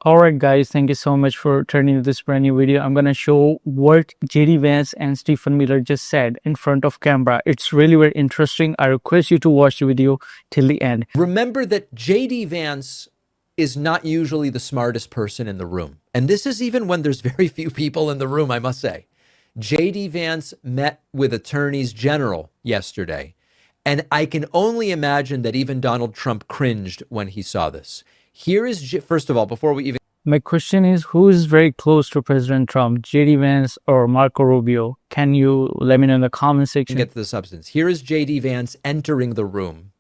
All right, guys, thank you so much for turning to this brand new video. I'm going to show what JD Vance and Stephen Miller just said in front of camera. It's really very interesting. I request you to watch the video till the end. Remember that JD Vance is not usually the smartest person in the room. And this is even when there's very few people in the room, I must say. JD Vance met with attorneys general yesterday. And I can only imagine that even Donald Trump cringed when he saw this. Here is, first of all, before we even... My question is, who is very close to President Trump, JD Vance or Marco Rubio? Can you let me know in the comment section? Get to the substance. Here is JD Vance entering the room.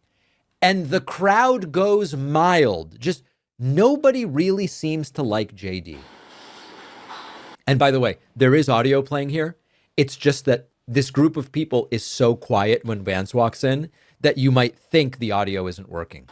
And the crowd goes mild. Just nobody really seems to like JD. And by the way, there is audio playing here. It's just that this group of people is so quiet when Vance walks in that you might think the audio isn't working.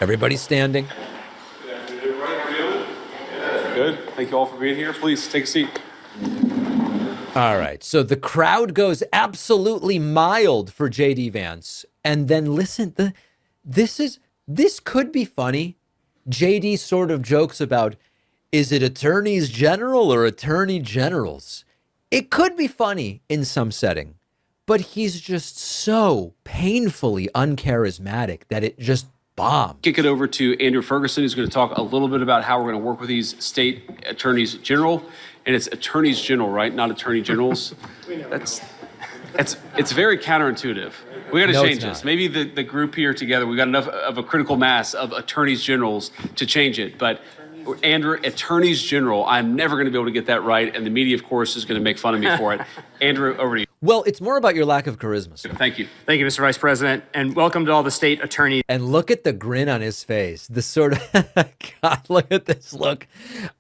Everybody's standing. Good. Thank you all for being here. Please take a seat. All right. So the crowd goes absolutely mild for JD Vance. And then listen, this could be funny. JD sort of jokes about, is it attorneys general or attorney generals? It could be funny in some setting, but he's just so painfully uncharismatic that it just bombed. Kick it over to Andrew Ferguson, who's going to talk a little bit about how we're going to work with these state attorneys general. And it's attorneys general, right? Not attorney generals. It's very counterintuitive. We got to change this. Maybe the group here together, we got enough of a critical mass of attorneys generals to change it. But Andrew, attorneys general, I'm never going to be able to get that right. And the media, of course, is going to make fun of me for it. Andrew, over to you. Well, it's more about your lack of charisma, sir. Thank you. Thank you, Mr. Vice President, and welcome to all the state attorneys. And look at the grin on his face. The sort of, God, look at this look.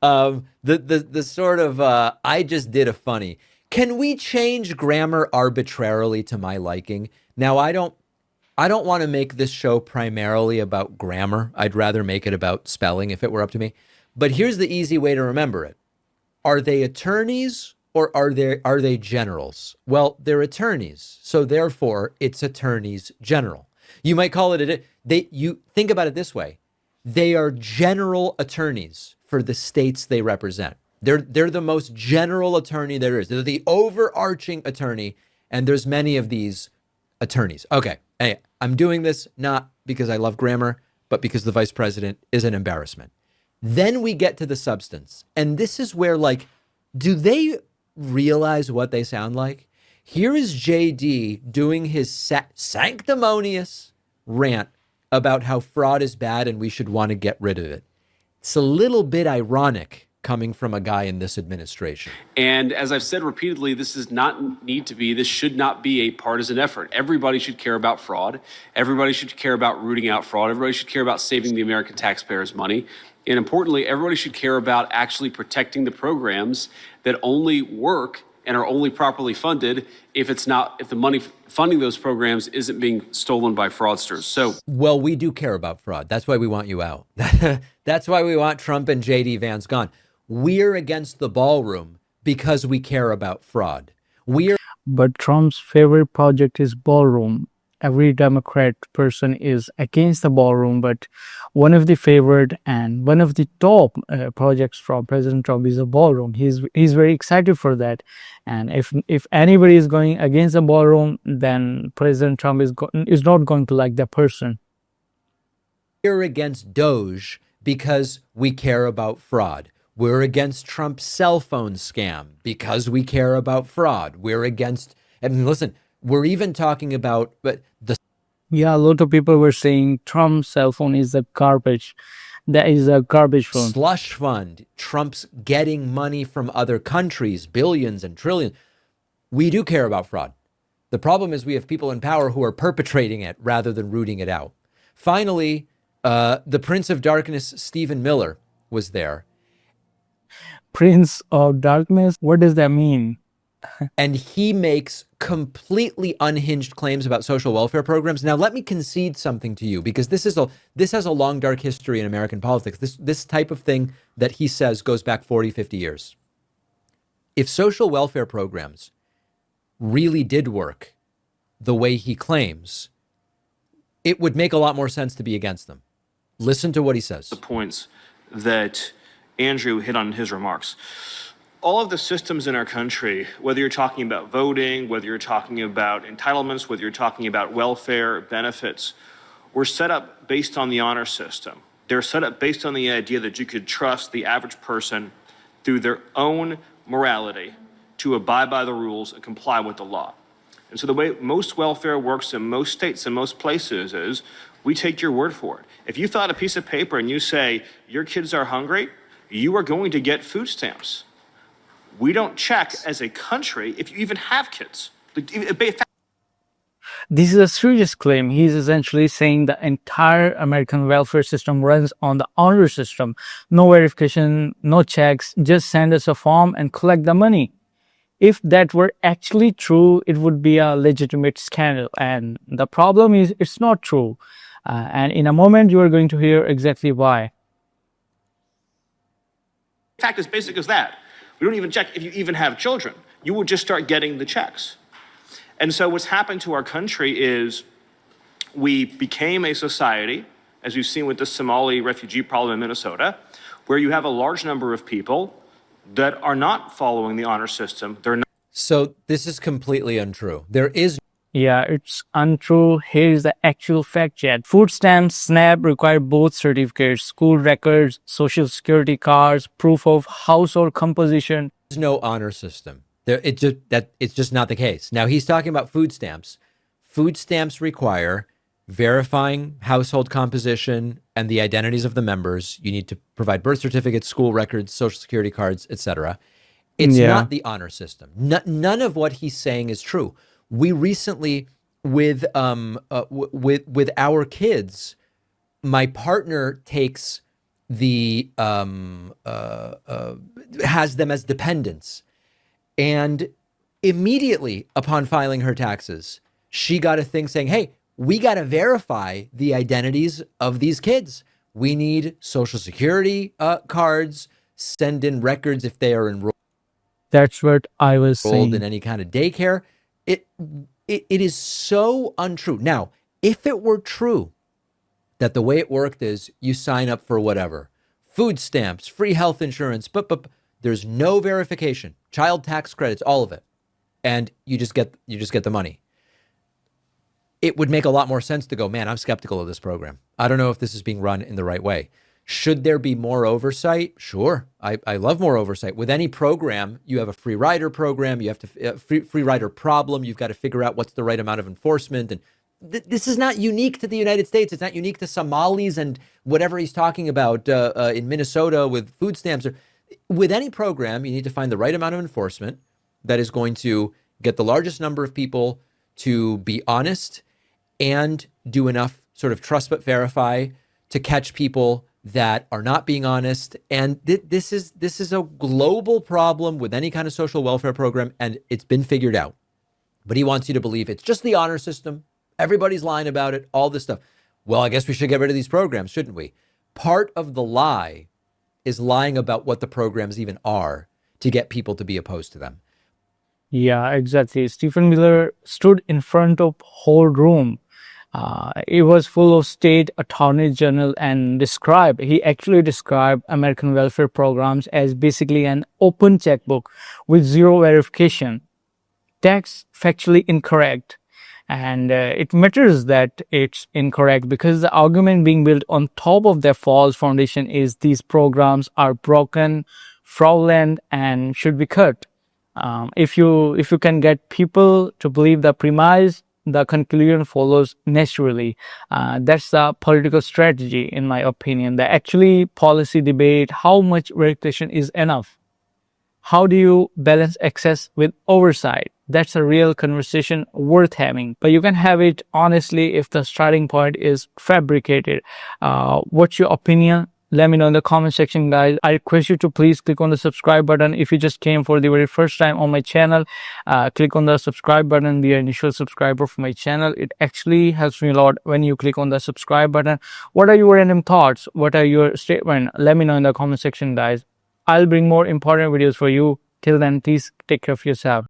The sort of, I just did a funny. Can we change grammar arbitrarily to my liking? Now, I don't want to make this show primarily about grammar. I'd rather make it about spelling if it were up to me. But here's the easy way to remember it. Are they attorneys or are they generals? Well, they're attorneys. So therefore, it's attorneys general. You might call it you think about it this way. They are general attorneys for the states they represent. They're the most general attorney there is. They're the overarching attorney, and there's many of these attorneys. Okay, hey, I'm doing this not because I love grammar, but because the vice president is an embarrassment. Then we get to the substance, and this is where, like, do they realize what they sound like? Here is JD doing his sanctimonious rant about how fraud is bad and we should want to get rid of it. It's a little bit ironic coming from a guy in this administration. And as I've said repeatedly, this should not be a partisan effort. Everybody should care about fraud. Everybody should care about rooting out fraud. Everybody should care about saving the American taxpayers' money. And importantly, everybody should care about actually protecting the programs that only work and are only properly funded if the money funding those programs isn't being stolen by fraudsters. So, well, we do care about fraud. That's why we want you out. That's why we want Trump and JD Vance gone. We're against the ballroom because we care about fraud. But Trump's favorite project is ballroom. Every Democrat person is against the ballroom, but one of the favorite and one of the top projects from President Trump is a ballroom. He's very excited for that. And if anybody is going against the ballroom, then President Trump is not going to like that person. We're against Doge because we care about fraud. We're against Trump's cell phone scam because we care about fraud. We're against, and listen, we're even talking about, yeah, a lot of people were saying Trump's cell phone is a garbage. That is a garbage phone. Slush fund. Trump's getting money from other countries, billions and trillions. We do care about fraud. The problem is we have people in power who are perpetrating it rather than rooting it out. Finally, the Prince of Darkness, Stephen Miller, was there. Prince of Darkness? What does that mean? and he makes completely unhinged claims about social welfare programs. Now, let me concede something to you, because this has a long, dark history in American politics. This type of thing that he says goes back 40, 50 years. If social welfare programs really did work the way he claims, it would make a lot more sense to be against them. Listen to what he says. The points that Andrew hit on in his remarks. All of the systems in our country, whether you're talking about voting, whether you're talking about entitlements, whether you're talking about welfare benefits, were set up based on the honor system. They're set up based on the idea that you could trust the average person through their own morality to abide by the rules and comply with the law. And so the way most welfare works in most states and most places is we take your word for it. If you fill out a piece of paper and you say your kids are hungry, you are going to get food stamps. We don't check as a country if you even have kids. This is a serious claim. He's essentially saying the entire American welfare system runs on the honor system. No verification, no checks, just send us a form and collect the money. If that were actually true, it would be a legitimate scandal. And the problem is it's not true. And in a moment, you are going to hear exactly why. Fact as basic as that. We don't even check if you even have children. You will just start getting the checks. And so what's happened to our country is we became a society, as we've seen with the Somali refugee problem in Minnesota, where you have a large number of people that are not following the honor system. They're not. So this is completely untrue. There is Yeah, it's untrue. Here's the actual fact check. Food stamps, SNAP require both certificates, school records, social security cards, proof of household composition. no honor system. It's just not the case. Now he's talking about food stamps. Food stamps require verifying household composition and the identities of the members. You need to provide birth certificates, school records, social security cards, etc. It's not the honor system. None of what he's saying is true. We recently, with our kids, my partner takes the has them as dependents, and immediately upon filing her taxes, she got a thing saying, "Hey, we got to verify the identities of these kids. We need social security cards. Send in records if they are enrolled." That's what I was saying. In any kind of daycare. It is so untrue. Now, if it were true that the way it worked is you sign up for whatever, food stamps, free health insurance, but there's no verification, child tax credits, all of it, and you just get the money, it would make a lot more sense to go, man, I'm skeptical of this program. I don't know if this is being run in the right way. Should there be more oversight? Sure. I love more oversight. With any program, you have a free rider program. You have to free rider problem. You've got to figure out what's the right amount of enforcement. And this is not unique to the United States. It's not unique to Somalis and whatever he's talking about in Minnesota with food stamps. With any program, you need to find the right amount of enforcement that is going to get the largest number of people to be honest and do enough sort of trust but verify to catch people that are not being honest. And this is a global problem with any kind of social welfare program, and it's been figured out. But he wants you to believe it's just the honor system. Everybody's lying about it, all this stuff. Well, I guess we should get rid of these programs, shouldn't we? Part of the lie is lying about what the programs even are to get people to be opposed to them. Yeah, exactly. Stephen Miller stood in front of whole room. It was full of state attorney general and he actually described American welfare programs as basically an open checkbook with zero verification. That's factually incorrect. And it matters that it's incorrect because the argument being built on top of their false foundation is these programs are broken, fraudulent, and should be cut. If you can get people to believe the premise, the conclusion follows naturally. That's the political strategy, in my opinion. The actually policy debate, how much verification is enough? How do you balance access with oversight? That's a real conversation worth having. But you can have it honestly if the starting point is fabricated. What's your opinion? let me know in the comment section, guys. I request you to please click on the subscribe button. If you just came for the very first time on my channel, click on the subscribe button, be an initial subscriber for my channel. It actually helps me a lot when you click on the subscribe button. What are your random thoughts? What are your statement? Let me know in the comment section, guys. I'll bring more important videos for you. Till then, please take care of yourself.